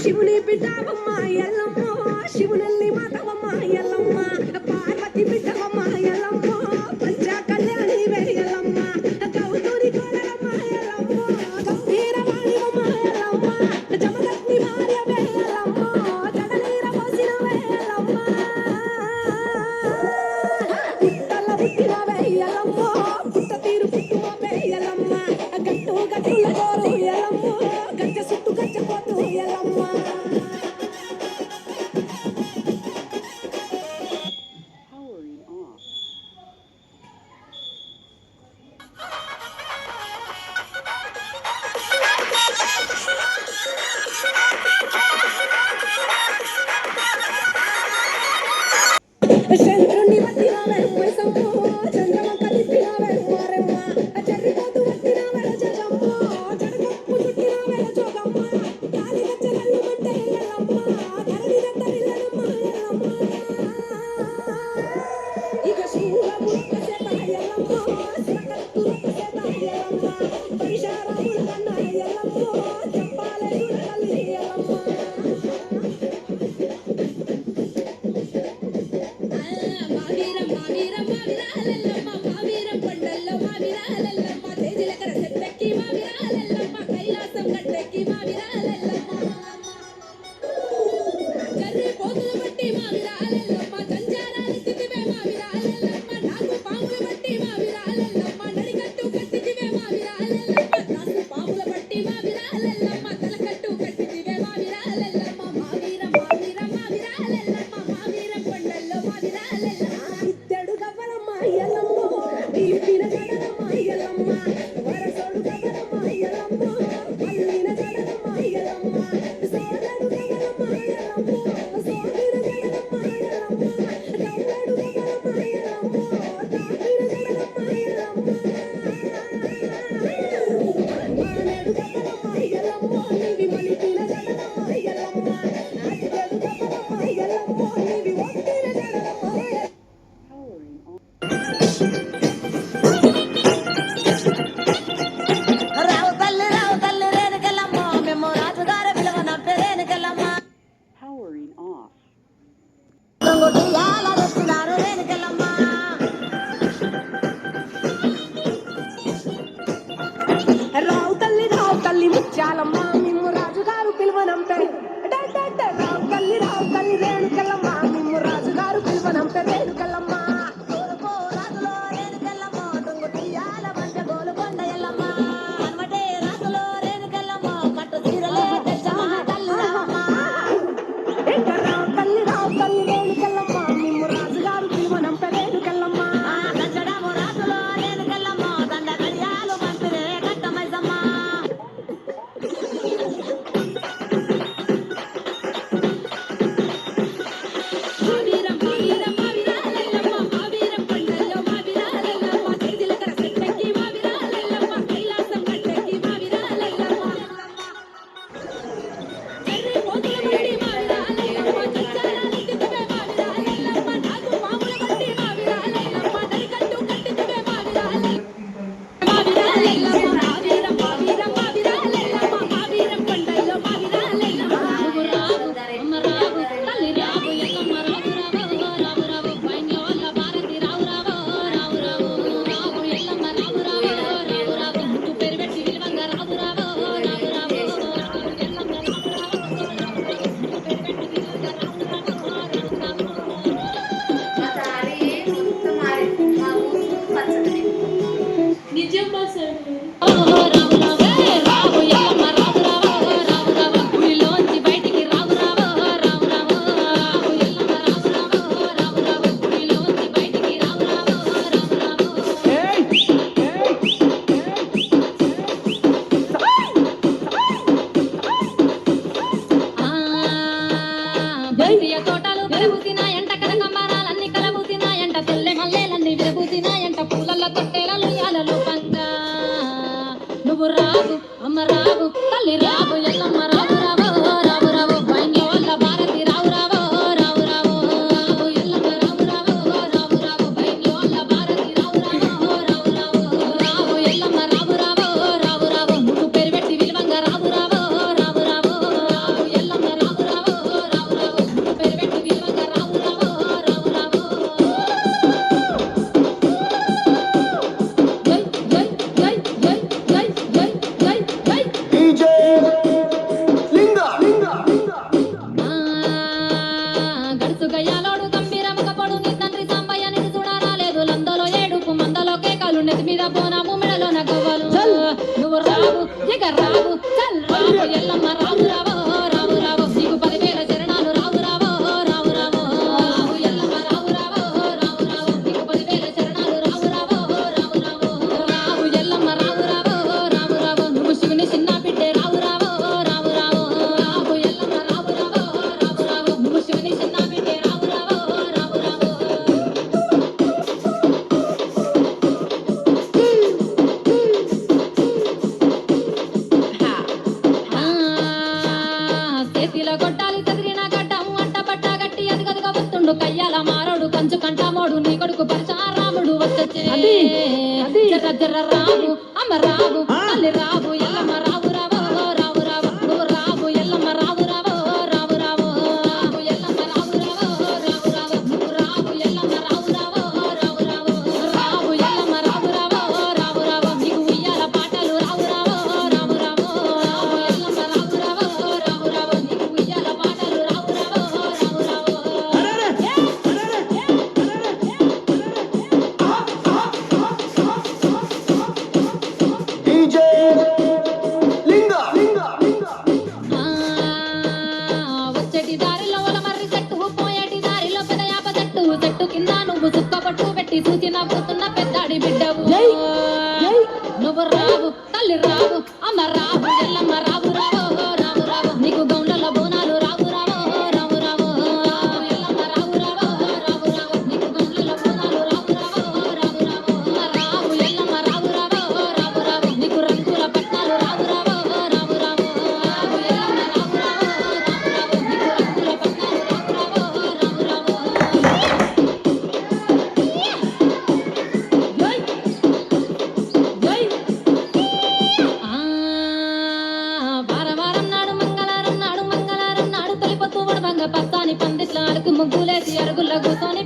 శివుని బిడ్డవమ్మ ఎల్లమ్మ, శివునల్లి మాతవమ్మ ఎల్లమ్మ, పార్వతి బిడ్డవమ్మ ఎల్లమ్మ, పంచ కళ్యాణి ఎల్లమ్మ, గౌతూరి కోడలమ్మ ఎల్లమ్మ, గంభీరవాణివమ్మ ఎల్లమ్మ, జమదగ్ని భార్య ఎల్లమ్మ, జడనీర పోసిన ఎల్లమ్మ, పుట్టల పుట్టిన ఎల్లమ్మ, పుట్ట తీరు పుట్టుమ ఎల్లమ్మ, గట్టు గట్టుల గోరు ఎల్లమ్మ, గజ్జ సుట్టు గజ్జపోతు ఎల్లమ్మ. చంద్రుని వట్టినావే మైసమ్మ, చంద్రవంక తిప్పినావే మారమ్మ, చెర్రిపోతు వట్టినావే జగమ్మ, జడగొప్పు చుట్టినావే జోగమ్మ, కాలి గజ్జలల్లు మంటే ఎల్లమ్మ, ధరణి దత్తరిల్లనమ్మ ఎల్లమ్మ, ఇక శూలములొక్క సేత ఎల్లమ్మ, శివకత్తులొక్క సేత ఎల్లమ్మ, పరిశారముల కన్న ఎల్లమ్మ, చెప్పాలే చూడగల్లి ఎల్లమ్మ. రావు తల్లి ముత్యాలమ్మ, మిమ్ము రాజుగారు పిలువనంపే, రావు తల్లి రేణుకెళ్ళమ్మ, మిమ్ము రాజుగారు పిలువనంపే రేణుకెళ్ళమ్మ. రావు తల్లి రేణుకెళ్ళమ్మ, మిమ్ము రాజుగారు పిలువనంపే రేణుకెళ్ళమ్మ. రావు అమ్మ రావు తల్లి రావు ఎల్లమ్మ రావు రావు రావు రావు బైండ్ల వల్ల భారతి రావు రావు రావు రావు రావు ఎల్లమ్మ రావు రావు రావు రావు బైండ్ల వల్ల భారతి రావు రావు రావు రావు రావు ఎల్లమ్మ రావు రావు రావు రావు నువ్వు పేరు పెట్టి విలువంగా రావు రావు రావు రావు రావు ఎల్లమ్మ రావు రావు రావు రావు నువ్వు పేరు పెట్టి విలువంగా రావు రావు రావు రావు జై జై జై జై జై జై జై డీజే లింగా గడుసు గయ్యాలోడు గంభీరముక పొడు నీ తండ్రి సాంబయ్య నిన్ను చూడరాలేదు లందలో ఏడుపు మందలో కేకలు నెత్తి మీద పోనాము మెడలో నగవ్వలు నువ్వు రావు ఇక రావు చల్ రావు ఎల్లమ్మ రావు రావు రావు రావు నీకు 10,000 శరణాలు రావు రావు రావు రావు రావు ఎల్లమ్మ రావు రావు రావు రావు నీకు 10,000 శరణాలు రావు రావు రావు రావు రావు ఎల్లమ్మ రావు రావు రావు రావు నువ్వు శివుని చిన్న బిడ్డే రావు రావు రావు రావు రావు ఎల్లమ్మ రావు రావు రావు రావు నువ్వు శివుని చిన్న బిడ్డే రావు రావు రావు రావు చేతిలో కొట్టాలి చదిరిన గడ్డం అంట పట్ట గట్టి అదిగదిగా వస్తుండు కయ్యాల మారోడు కంచు కంటామోడు నీ కొడుకు పరశురాముడు వచ్చే జర్ర జర్ర రావు అమ్మ రావు తల్లి రావు ఎల్లమ్మ రావు రావు రావు రావు నువ్వు రావు ఎల్లమ్మ రావు రావు రావు రావు రావు ఎల్లమ్మ రావు రావు రావు రావు నువ్వు రావు ఎల్లమ్మ రావు రావు రావు రావు రావు ఎల్లమ్మ రావు రావు రావు రావు నీకు ఉయ్యాల పాటలు రావు రావు రావు రావు రావు ఎల్లమ్మ రావు రావు రావు రావు నీకు ఉయ్యాల పాటలు రావు రావు రావు రావు డీజే లింగా వచ్చేటి దారిలో మర్రి చెట్టు పోయేటి దారిలో పెదయాప చెట్టు చెట్టు కింద నువ్వు చుక్క పట్టు పెట్టి చూసి నవ్వుతున్న పెద్దాడి బిడ్డవు నువ్వు రావు తల్లి రావు అమ్మ రావు ఎల్లమ్మ రావు రావు రావు రావు నీకు గౌండ్లలో బోనాలు రావు రావు రావు రావు రావు ఎల్లమ్మ రావు రావు రావు రావు నీకు గౌండ్లలో బోనాలు రావు రావు రావు రావు రావు ఎల్లమ్మ రావు రావు రావు రావు నీకు రంగుల పట్నాలు రావు రావు రావు రావు రావు ఎల్లమ్మ రావు రావు రావు రావు నీకు రంగుల పట్నాలు రావు రావు రావు రావు జై వారం నాడు మంగళవారం నాడు తొలిపొత్తు వడవంగ పత్తాని పందిట్ల అడుగు ముగ్గులేసి అరుగుల కూతోని